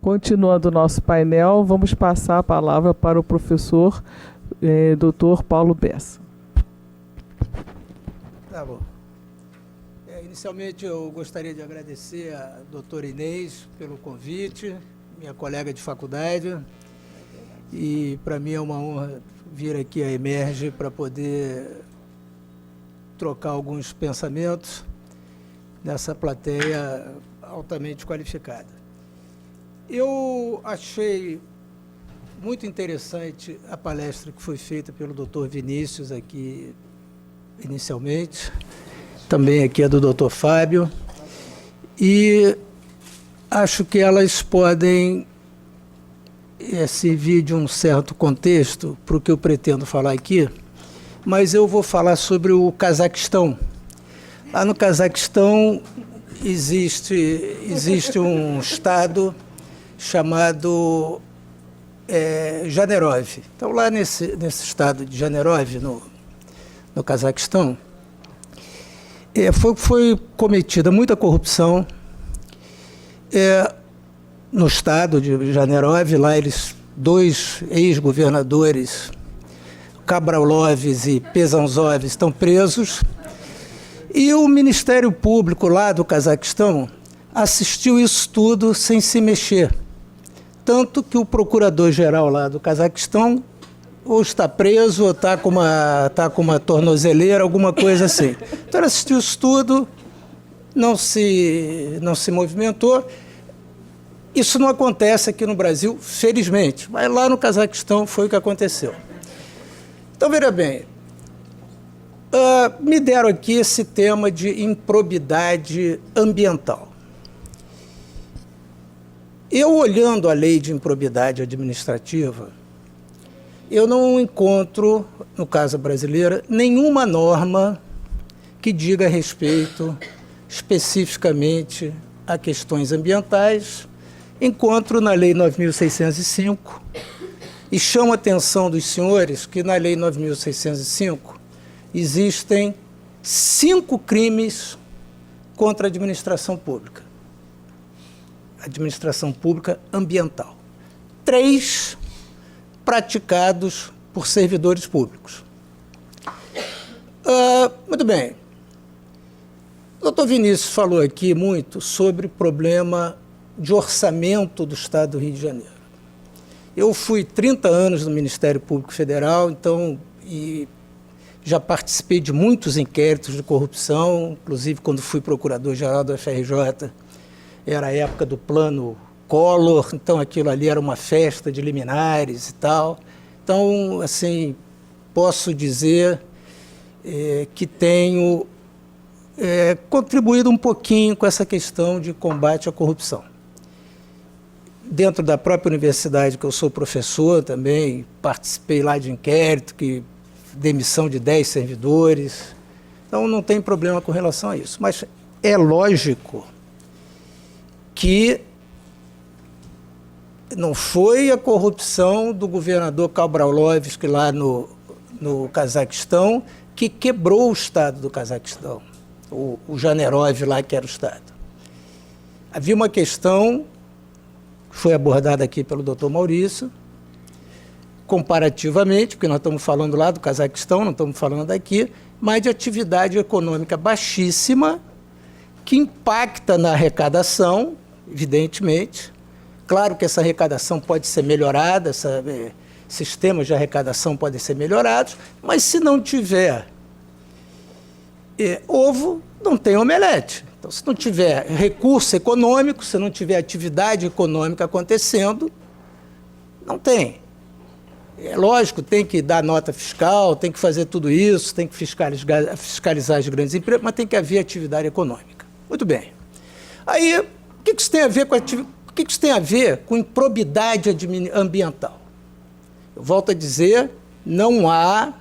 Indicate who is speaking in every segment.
Speaker 1: Continuando o nosso painel, vamos passar a palavra para o professor Dr. Paulo Bessa.
Speaker 2: Tá bom. Inicialmente, eu gostaria de agradecer à doutora Inês pelo convite, minha colega de faculdade, e para mim é uma honra vir aqui à Emerge para poder trocar alguns pensamentos nessa plateia altamente qualificada. Eu achei muito interessante a palestra que foi feita pelo Dr. Vinícius aqui inicialmente, também aqui a do Dr. Fábio, e acho que elas podem servir de um certo contexto para o que eu pretendo falar aqui, mas eu vou falar sobre o Cazaquistão. Lá no Cazaquistão existe um estado chamado Janerov. Então, lá nesse estado de Janerov, no Cazaquistão, foi cometida muita corrupção no estado de Janerov. Lá, dois ex-governadores, Kabralovs e Pezanzov, estão presos, e o Ministério Público lá do Cazaquistão assistiu isso tudo sem se mexer. Tanto que o procurador-geral lá do Cazaquistão ou está preso ou está com uma tornozeleira, alguma coisa assim. Então ele assistiu isso tudo, não se movimentou. Isso não acontece aqui no Brasil, felizmente, mas lá no Cazaquistão foi o que aconteceu. Então, veja bem, me deram aqui esse tema de improbidade ambiental. Eu, olhando a lei de improbidade administrativa, eu não encontro, no caso brasileiro, nenhuma norma que diga respeito especificamente a questões ambientais. Encontro na Lei 9.605 e chamo a atenção dos senhores que na Lei 9.605 existem 5 crimes contra a administração pública. Administração pública ambiental. 3 praticados por servidores públicos. Muito bem. O doutor Vinícius falou aqui muito sobre o problema de orçamento do Estado do Rio de Janeiro. Eu fui 30 anos no Ministério Público Federal, então, e já participei de muitos inquéritos de corrupção, inclusive quando fui procurador-geral do FRJ, era a época do plano Collor, então aquilo ali era uma festa de liminares e tal. Então, assim, posso dizer que tenho contribuído um pouquinho com essa questão de combate à corrupção. Dentro da própria universidade, que eu sou professor também, participei lá de inquérito, demissão de 10 servidores. Então, não tem problema com relação a isso. Mas é lógico que não foi a corrupção do governador Kabralovs, que lá no Cazaquistão, que quebrou o Estado do Cazaquistão, o Janerov lá, que era o Estado. Havia uma questão que foi abordada aqui pelo doutor Maurício, comparativamente, porque nós estamos falando lá do Cazaquistão, não estamos falando daqui, mas de atividade econômica baixíssima, que impacta na arrecadação, evidentemente. Claro que essa arrecadação pode ser melhorada, sistemas de arrecadação podem ser melhorados, mas se não tiver ovo, não tem omelete. Então, se não tiver recurso econômico, se não tiver atividade econômica acontecendo, não tem. É lógico, tem que dar nota fiscal, tem que fazer tudo isso, tem que fiscalizar as grandes empresas, mas tem que haver atividade econômica. Muito bem. Aí, o que isso tem a ver com improbidade ambiental? Eu volto a dizer, não há,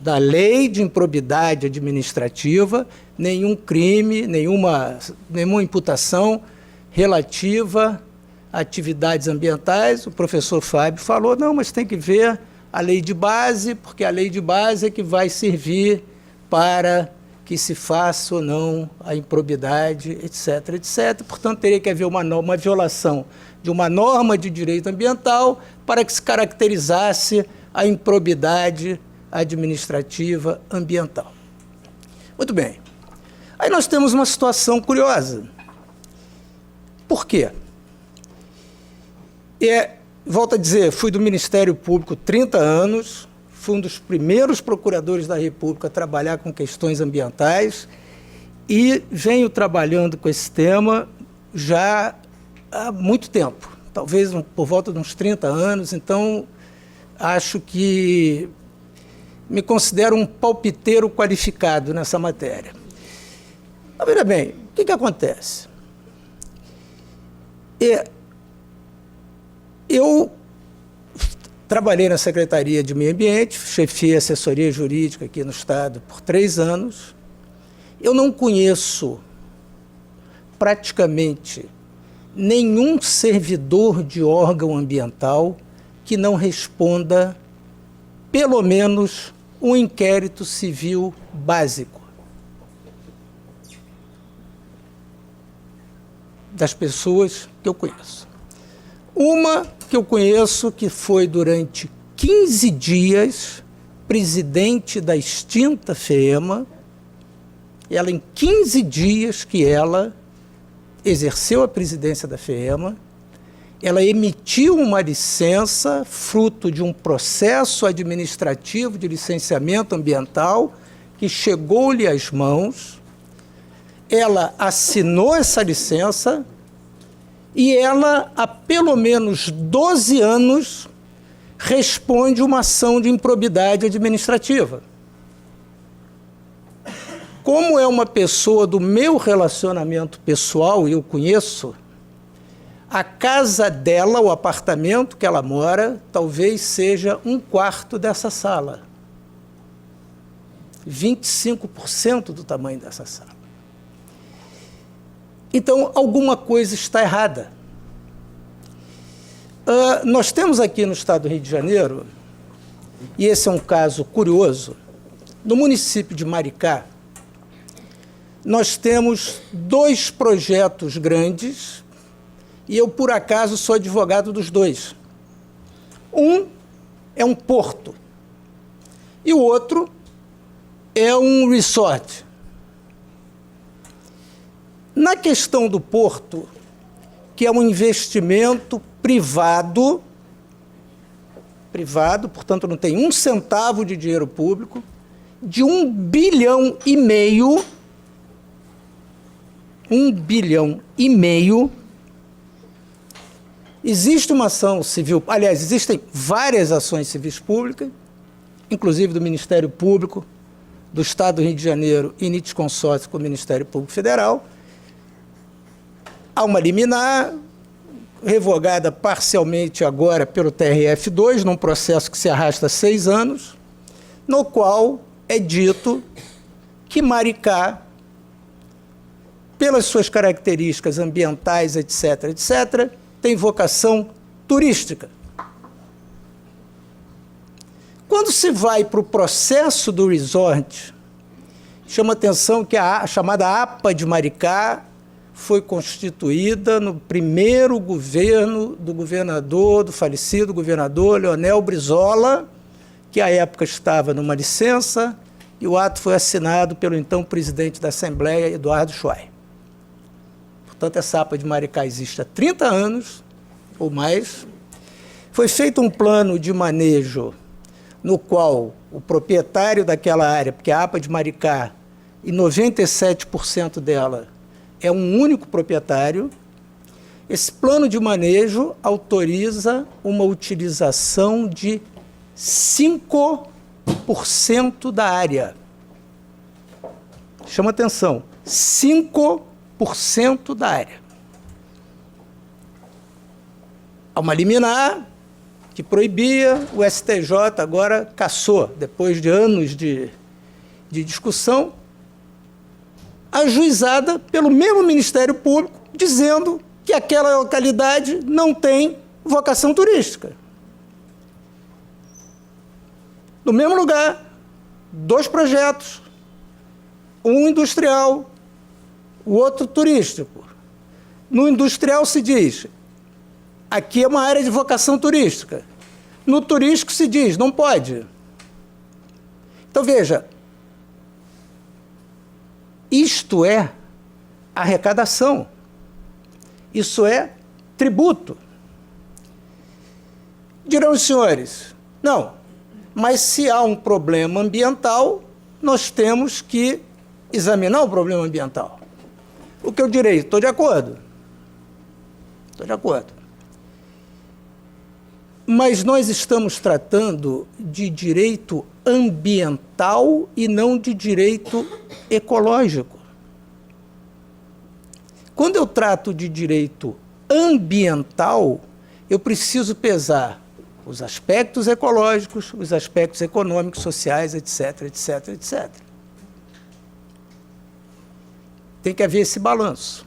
Speaker 2: da lei de improbidade administrativa, nenhum crime, nenhuma imputação relativa a atividades ambientais. O professor Fábio falou, não, mas tem que ver a lei de base, porque a lei de base é que vai servir para que se faça ou não a improbidade, etc., etc. Portanto, teria que haver uma violação de uma norma de direito ambiental para que se caracterizasse a improbidade administrativa ambiental. Muito bem. Aí nós temos uma situação curiosa. Por quê? Volto a dizer, fui do Ministério Público 30 anos, fui um dos primeiros procuradores da República a trabalhar com questões ambientais e venho trabalhando com esse tema já há muito tempo, talvez por volta de uns 30 anos, então acho que me considero um palpiteiro qualificado nessa matéria. Mas, veja bem, o que acontece? Eu trabalhei na Secretaria de Meio Ambiente, chefiei a assessoria jurídica aqui no Estado por 3 anos. Eu não conheço praticamente nenhum servidor de órgão ambiental que não responda pelo menos um inquérito civil básico. Das pessoas que eu conheço. Uma que eu conheço que foi durante 15 dias presidente da extinta FEMA, ela em 15 dias que ela exerceu a presidência da FEMA, ela emitiu uma licença fruto de um processo administrativo de licenciamento ambiental que chegou-lhe às mãos, ela assinou essa licença e ela, há pelo menos 12 anos, responde uma ação de improbidade administrativa. Como é uma pessoa do meu relacionamento pessoal, e eu conheço, a casa dela, o apartamento que ela mora, talvez seja 1/4 dessa sala. 25% do tamanho dessa sala. Então, alguma coisa está errada. Nós temos aqui no estado do Rio de Janeiro, e esse é um caso curioso, no município de Maricá, nós temos 2 projetos grandes, e eu, por acaso, sou advogado dos 2. Um é um porto, e o outro é um resort. Na questão do porto, que é um investimento privado, portanto não tem 1 centavo de dinheiro público, de 1,5 bilhão, 1,5 bilhão, existe uma ação civil, aliás, existem várias ações civis públicas, inclusive do Ministério Público, do Estado do Rio de Janeiro e litisconsórcio com o Ministério Público Federal. Há uma liminar, revogada parcialmente agora pelo TRF2, num processo que se arrasta há 6 anos, no qual é dito que Maricá, pelas suas características ambientais, etc., etc., tem vocação turística. Quando se vai para o processo do resort, chama atenção que a chamada APA de Maricá foi constituída no primeiro governo do falecido governador Leonel Brizola, que à época estava numa licença, e o ato foi assinado pelo então presidente da Assembleia, Eduardo Schwai. Portanto, essa APA de Maricá existe há 30 anos ou mais. Foi feito um plano de manejo no qual o proprietário daquela área, porque a APA de Maricá, e 97% dela, é um único proprietário. Esse plano de manejo autoriza uma utilização de 5% da área. Chama atenção, 5% da área. Há uma liminar, que proibia, o STJ agora cassou, depois de anos de discussão, ajuizada pelo mesmo Ministério Público, dizendo que aquela localidade não tem vocação turística. No mesmo lugar, 2 projetos, um industrial, o outro turístico. No industrial se diz, aqui é uma área de vocação turística. No turístico se diz, não pode. Então, veja, isto é arrecadação, isso é tributo. Dirão os senhores, não, mas se há um problema ambiental, nós temos que examinar o problema ambiental. O que eu direi? Estou de acordo. Estou de acordo. Mas nós estamos tratando de direito ambiental e não de direito ecológico. Quando eu trato de direito ambiental, eu preciso pesar os aspectos ecológicos, os aspectos econômicos, sociais, etc, etc, etc. Tem que haver esse balanço.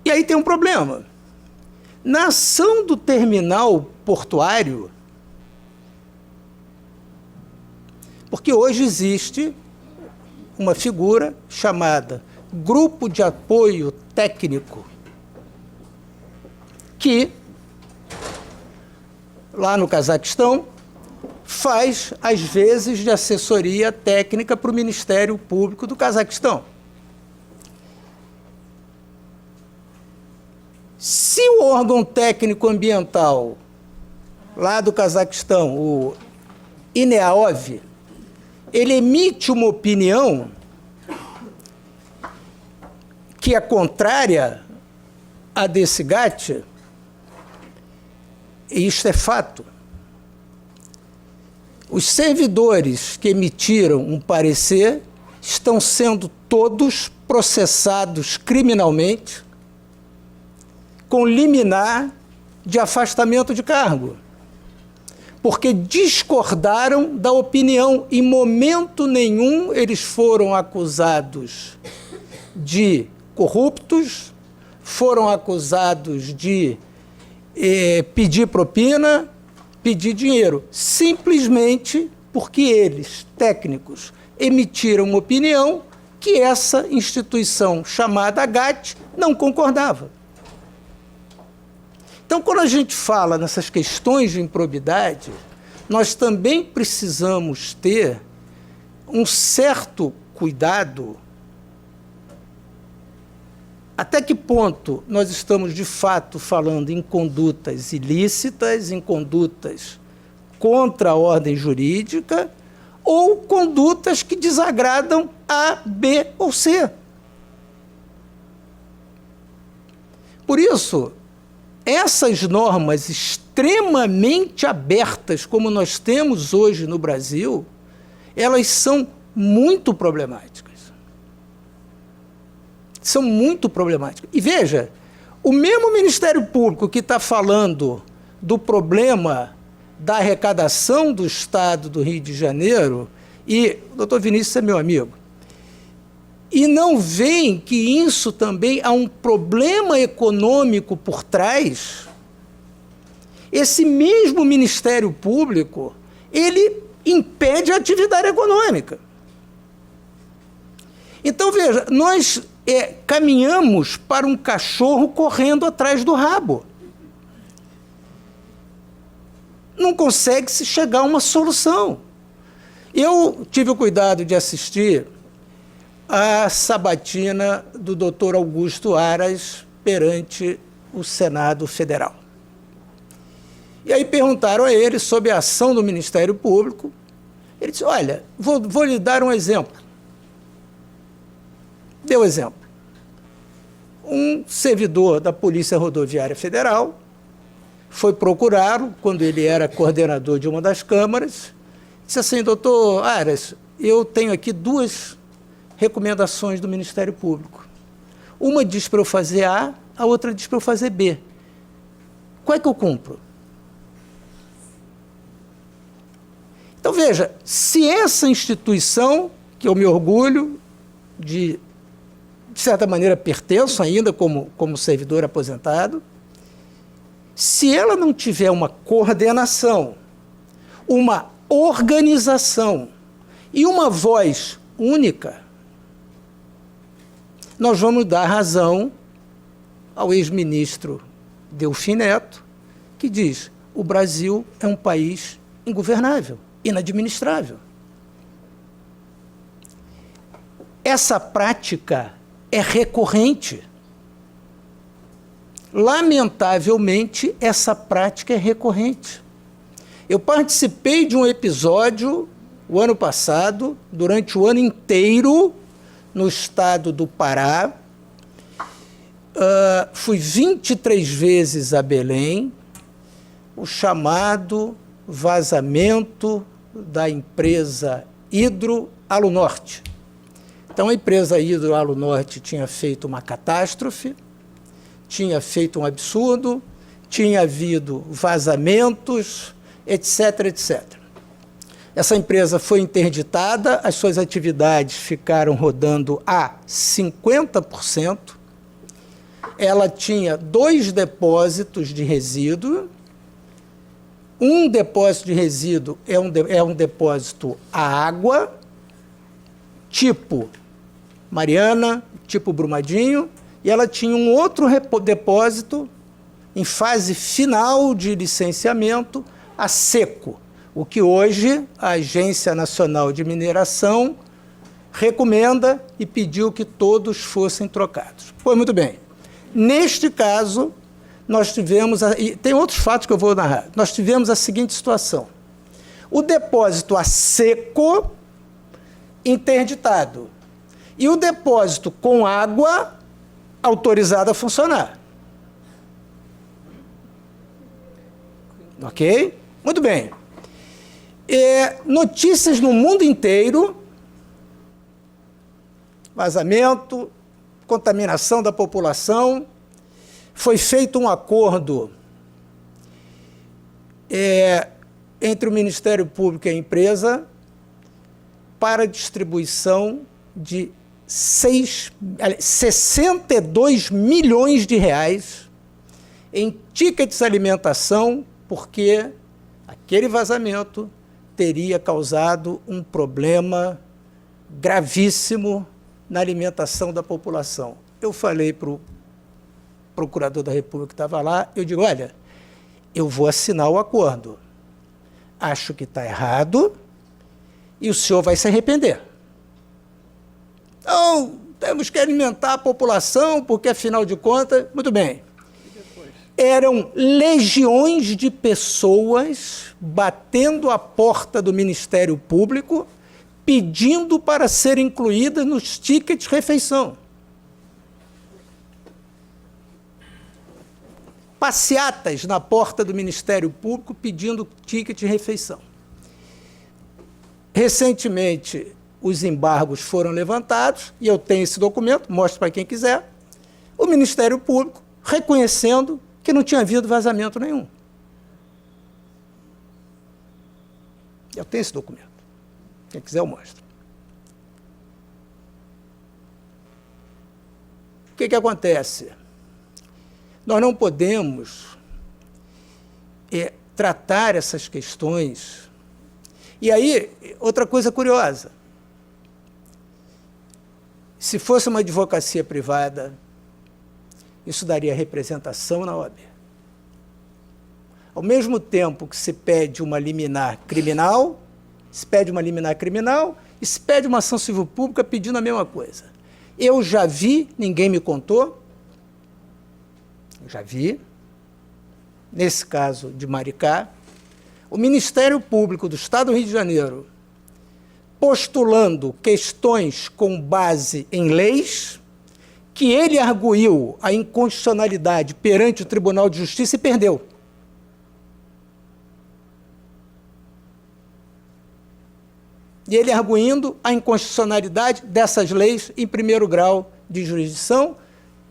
Speaker 2: E aí tem um problema. Na ação do terminal portuário, porque hoje existe uma figura chamada Grupo de Apoio Técnico, que, lá no Cazaquistão, faz, às vezes, de assessoria técnica para o Ministério Público do Cazaquistão. Se o órgão técnico ambiental, lá do Cazaquistão, o INEAOV, ele emite uma opinião que é contrária à desse GATT, e isto é fato. Os servidores que emitiram um parecer estão sendo todos processados criminalmente com liminar de afastamento de cargo, porque discordaram da opinião. Em momento nenhum eles foram acusados de corruptos, foram acusados de pedir propina, pedir dinheiro, simplesmente porque eles, técnicos, emitiram uma opinião que essa instituição chamada GATT não concordava. Então, quando a gente fala nessas questões de improbidade, nós também precisamos ter um certo cuidado. Até que ponto nós estamos, de fato, falando em condutas ilícitas, em condutas contra a ordem jurídica, ou condutas que desagradam A, B ou C. Por isso, essas normas extremamente abertas, como nós temos hoje no Brasil, elas são muito problemáticas. São muito problemáticas. E veja, o mesmo Ministério Público que está falando do problema da arrecadação do Estado do Rio de Janeiro, e o doutor Vinícius é meu amigo, e não veem que isso também há um problema econômico por trás, esse mesmo Ministério Público, ele impede a atividade econômica. Então, veja, nós caminhamos para um cachorro correndo atrás do rabo. Não consegue-se chegar a uma solução. Eu tive o cuidado de assistir a sabatina do doutor Augusto Aras perante o Senado Federal. E aí perguntaram a ele sobre a ação do Ministério Público. Ele disse, olha, vou lhe dar um exemplo. Deu exemplo. Um servidor da Polícia Rodoviária Federal foi procurá-lo, quando ele era coordenador de uma das câmaras, disse assim, doutor Aras, eu tenho aqui 2 recomendações do Ministério Público. Uma diz para eu fazer A, a outra diz para eu fazer B. Qual é que eu cumpro? Então, veja, se essa instituição, que eu me orgulho, de certa maneira pertenço ainda como servidor aposentado, se ela não tiver uma coordenação, uma organização e uma voz única, nós vamos dar razão ao ex-ministro Delfim Neto, que diz: o Brasil é um país ingovernável, inadministrável. Essa prática é recorrente. Lamentavelmente, essa prática é recorrente. Eu participei de um episódio, o ano passado, durante o ano inteiro, no estado do Pará. Fui 23 vezes a Belém, o chamado vazamento da empresa Hidroalunorte. Então, a empresa Hidroalunorte tinha feito uma catástrofe, tinha feito um absurdo, tinha havido vazamentos, etc., etc. Essa empresa foi interditada, as suas atividades ficaram rodando a 50%. Ela tinha 2 depósitos de resíduo. Um depósito de resíduo é um depósito a água, tipo Mariana, tipo Brumadinho, e ela tinha um outro depósito em fase final de licenciamento a seco, o que hoje a Agência Nacional de Mineração recomenda e pediu que todos fossem trocados. Pois muito bem. Neste caso, nós tivemos, e tem outros fatos que eu vou narrar, nós tivemos a seguinte situação: o depósito a seco interditado e o depósito com água autorizado a funcionar. Ok? Muito bem. Notícias no mundo inteiro: vazamento, contaminação da população. Foi feito um acordo entre o Ministério Público e a empresa para a distribuição de 62 milhões de reais em tickets de alimentação, porque aquele vazamento teria causado um problema gravíssimo na alimentação da população. Eu falei para o procurador da República que estava lá, eu digo: olha, eu vou assinar o acordo. Acho que está errado e o senhor vai se arrepender. Então, temos que alimentar a população, porque, afinal de contas, muito bem. Eram legiões de pessoas batendo a porta do Ministério Público, pedindo para ser incluídas nos tickets de refeição. Passeatas na porta do Ministério Público pedindo ticket de refeição. Recentemente, os embargos foram levantados, e eu tenho esse documento, mostro para quem quiser, o Ministério Público reconhecendo que não tinha havido vazamento nenhum. Eu tenho esse documento. Quem quiser, eu mostro. O que acontece? Nós não podemos tratar essas questões. E aí, outra coisa curiosa: se fosse uma advocacia privada, isso daria representação na OAB. Ao mesmo tempo que se pede uma liminar criminal, se pede uma liminar criminal e se pede uma ação civil pública pedindo a mesma coisa. Eu já vi, ninguém me contou, já vi, nesse caso de Maricá, o Ministério Público do Estado do Rio de Janeiro postulando questões com base em leis, que ele arguiu a inconstitucionalidade perante o Tribunal de Justiça e perdeu. E ele arguindo a inconstitucionalidade dessas leis em primeiro grau de jurisdição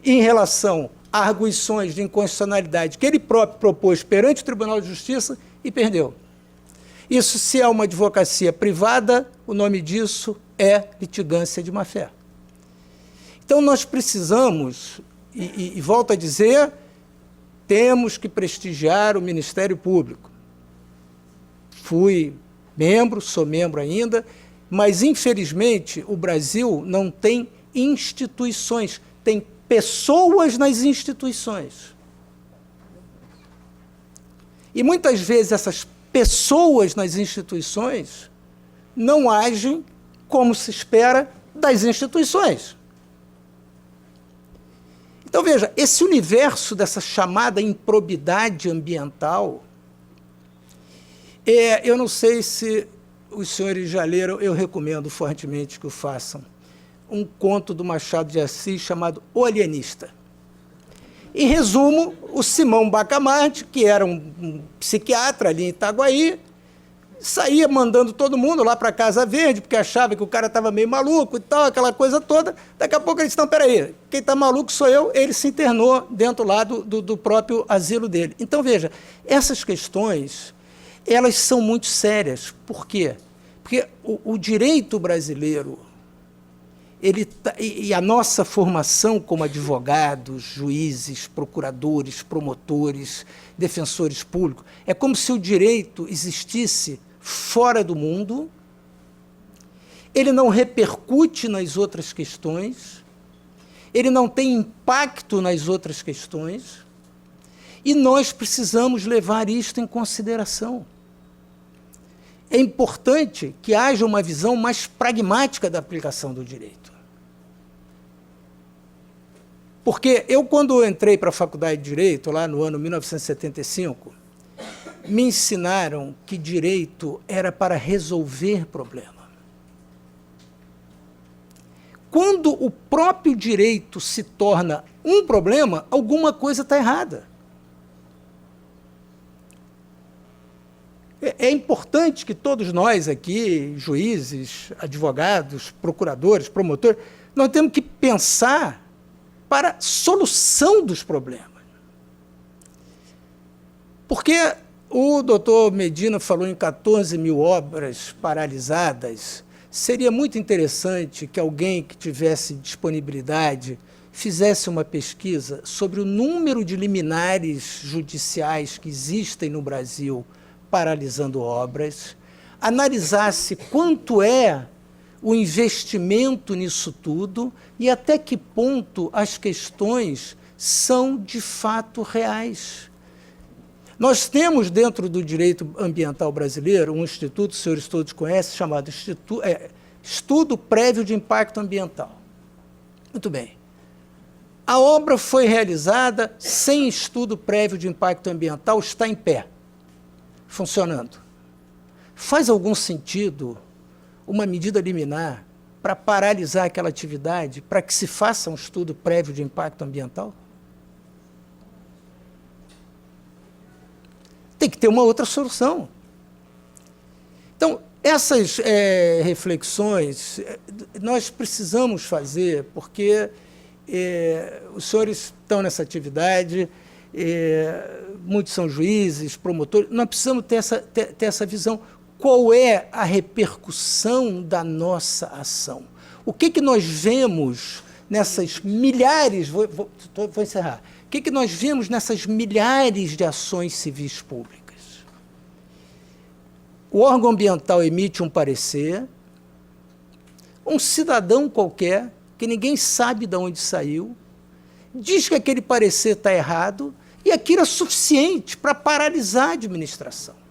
Speaker 2: em relação arguições de inconstitucionalidade que ele próprio propôs perante o Tribunal de Justiça e perdeu. Isso, se é uma advocacia privada, o nome disso é litigância de má-fé. Então, nós precisamos, e volto a dizer, temos que prestigiar o Ministério Público. Fui membro, sou membro ainda, mas, infelizmente, o Brasil não tem instituições, tem pessoas nas instituições. E, muitas vezes, essas pessoas nas instituições não agem como se espera das instituições. Então, veja, esse universo dessa chamada improbidade ambiental, eu não sei se os senhores já leram, eu recomendo fortemente que o façam, um conto do Machado de Assis chamado O Alienista. Em resumo, o Simão Bacamarte, que era um psiquiatra ali em Itaguaí, saía mandando todo mundo lá para a Casa Verde, porque achava que o cara estava meio maluco e tal, aquela coisa toda. Daqui a pouco ele disse, não, peraí, quem está maluco sou eu. Ele se internou dentro lá do próprio asilo dele. Então, veja, essas questões, elas são muito sérias. Por quê? Porque o direito brasileiro, e a nossa formação como advogados, juízes, procuradores, promotores, defensores públicos, é como se o direito existisse fora do mundo, ele não repercute nas outras questões, ele não tem impacto nas outras questões, e nós precisamos levar isto em consideração. É importante que haja uma visão mais pragmática da aplicação do direito. Porque eu, quando entrei para a Faculdade de Direito, lá no ano 1975, me ensinaram que direito era para resolver problema. Quando o próprio direito se torna um problema, alguma coisa está errada. É importante que todos nós aqui, juízes, advogados, procuradores, promotores, nós temos que pensar para a solução dos problemas. Porque o doutor Medina falou em 14 mil obras paralisadas. Seria muito interessante que alguém que tivesse disponibilidade fizesse uma pesquisa sobre o número de liminares judiciais que existem no Brasil paralisando obras, analisasse quanto é o investimento nisso tudo e até que ponto as questões são de fato reais. Nós temos dentro do direito ambiental brasileiro um instituto, os senhores todos conhecem, chamado Estudo Prévio de Impacto Ambiental. Muito bem. A obra foi realizada sem estudo prévio de impacto ambiental, está em pé, funcionando. Faz algum sentido uma medida liminar para paralisar aquela atividade, para que se faça um estudo prévio de impacto ambiental? Tem que ter uma outra solução. Então, essas reflexões nós precisamos fazer, porque os senhores estão nessa atividade, muitos são juízes, promotores, nós precisamos ter essa visão. Qual é a repercussão da nossa ação? O que nós vemos nessas milhares, vou encerrar, o que nós vemos nessas milhares de ações civis públicas? O órgão ambiental emite um parecer, um cidadão qualquer, que ninguém sabe de onde saiu, diz que aquele parecer está errado, e aquilo é suficiente para paralisar a administração.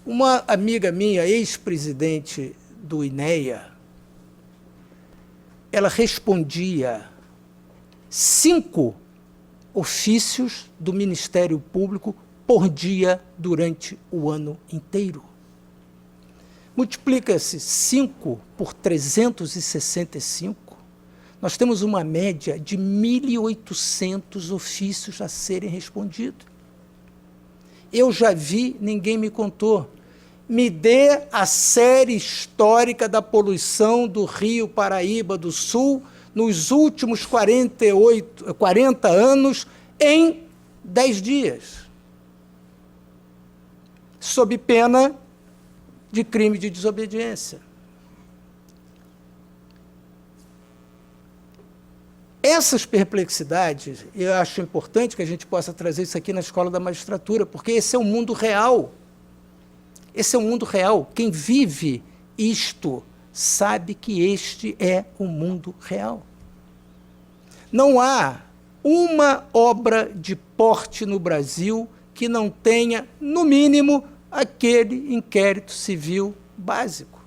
Speaker 2: Uma amiga minha, ex-presidente do INEA, ela respondia 5 ofícios do Ministério Público por dia durante o ano inteiro. Multiplica-se 5 por 365, nós temos uma média de 1.800 ofícios a serem respondidos. Eu já vi, ninguém me contou. Me dê a série histórica da poluição do Rio Paraíba do Sul nos últimos 40 anos em 10 dias, sob pena de crime de desobediência. Essas perplexidades, eu acho importante que a gente possa trazer isso aqui na Escola da Magistratura, porque esse é o mundo real. Esse é o mundo real. Quem vive isto sabe que este é o mundo real. Não há uma obra de porte no Brasil que não tenha, no mínimo, aquele inquérito civil básico.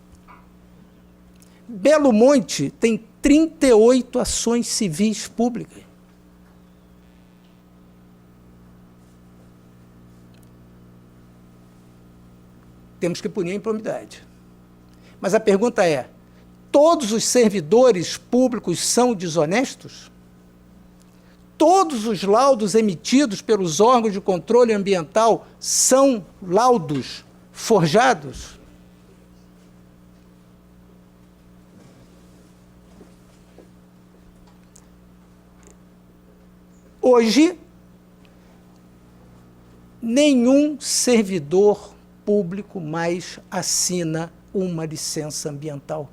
Speaker 2: Belo Monte tem 38 ações civis públicas. Temos que punir a improbidade. Mas a pergunta é, todos os servidores públicos são desonestos? Todos os laudos emitidos pelos órgãos de controle ambiental são laudos forjados? Hoje, nenhum servidor público mais assina uma licença ambiental.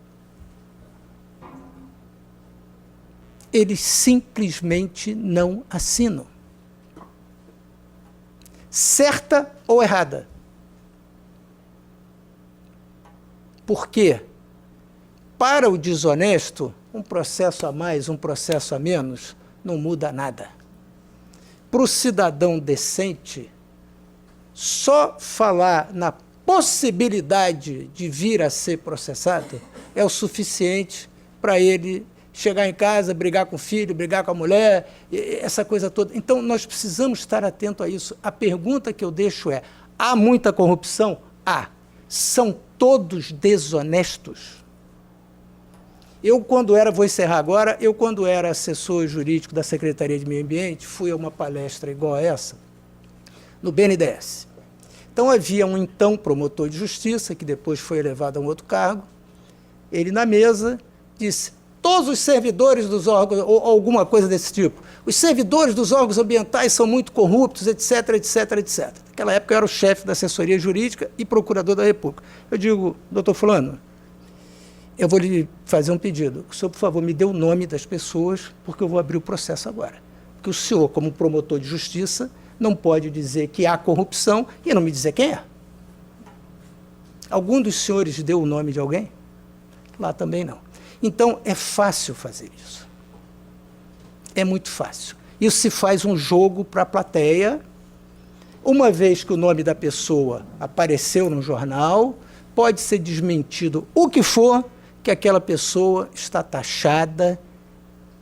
Speaker 2: Eles simplesmente não assinam. Certa ou errada? Por quê? Para o desonesto, um processo a mais, um processo a menos, não muda nada. Para o cidadão decente, só falar na possibilidade de vir a ser processado é o suficiente para ele chegar em casa, brigar com o filho, brigar com a mulher, essa coisa toda. Então, nós precisamos estar atentos a isso. A pergunta que eu deixo é, há muita corrupção? Há. São todos desonestos? Vou encerrar agora, quando era assessor jurídico da Secretaria de Meio Ambiente, fui a uma palestra igual a essa, no BNDES. Então, havia um então promotor de justiça, que depois foi elevado a um outro cargo, ele na mesa disse, todos os servidores dos órgãos, ou alguma coisa desse tipo, os servidores dos órgãos ambientais são muito corruptos, etc, etc, etc. Naquela época eu era o chefe da assessoria jurídica e procurador da República. Eu digo, doutor fulano, eu vou lhe fazer um pedido. O senhor, por favor, me dê o nome das pessoas, porque eu vou abrir o processo agora. Porque o senhor, como promotor de justiça, não pode dizer que há corrupção e não me dizer quem é. Algum dos senhores deu o nome de alguém? Lá também não. Então, é fácil fazer isso. É muito fácil. Isso se faz um jogo para a plateia. Uma vez que o nome da pessoa apareceu no jornal, pode ser desmentido o que for, que aquela pessoa está taxada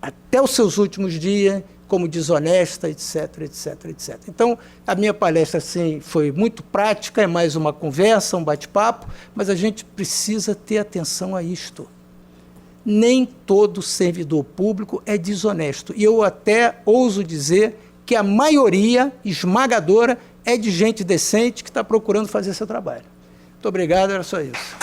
Speaker 2: até os seus últimos dias como desonesta, etc, etc, etc. Então, a minha palestra assim, foi muito prática, é mais uma conversa, um bate-papo, mas a gente precisa ter atenção a isto. Nem todo servidor público é desonesto. E eu até ouso dizer que a maioria esmagadora é de gente decente que está procurando fazer seu trabalho. Muito obrigado, era só isso.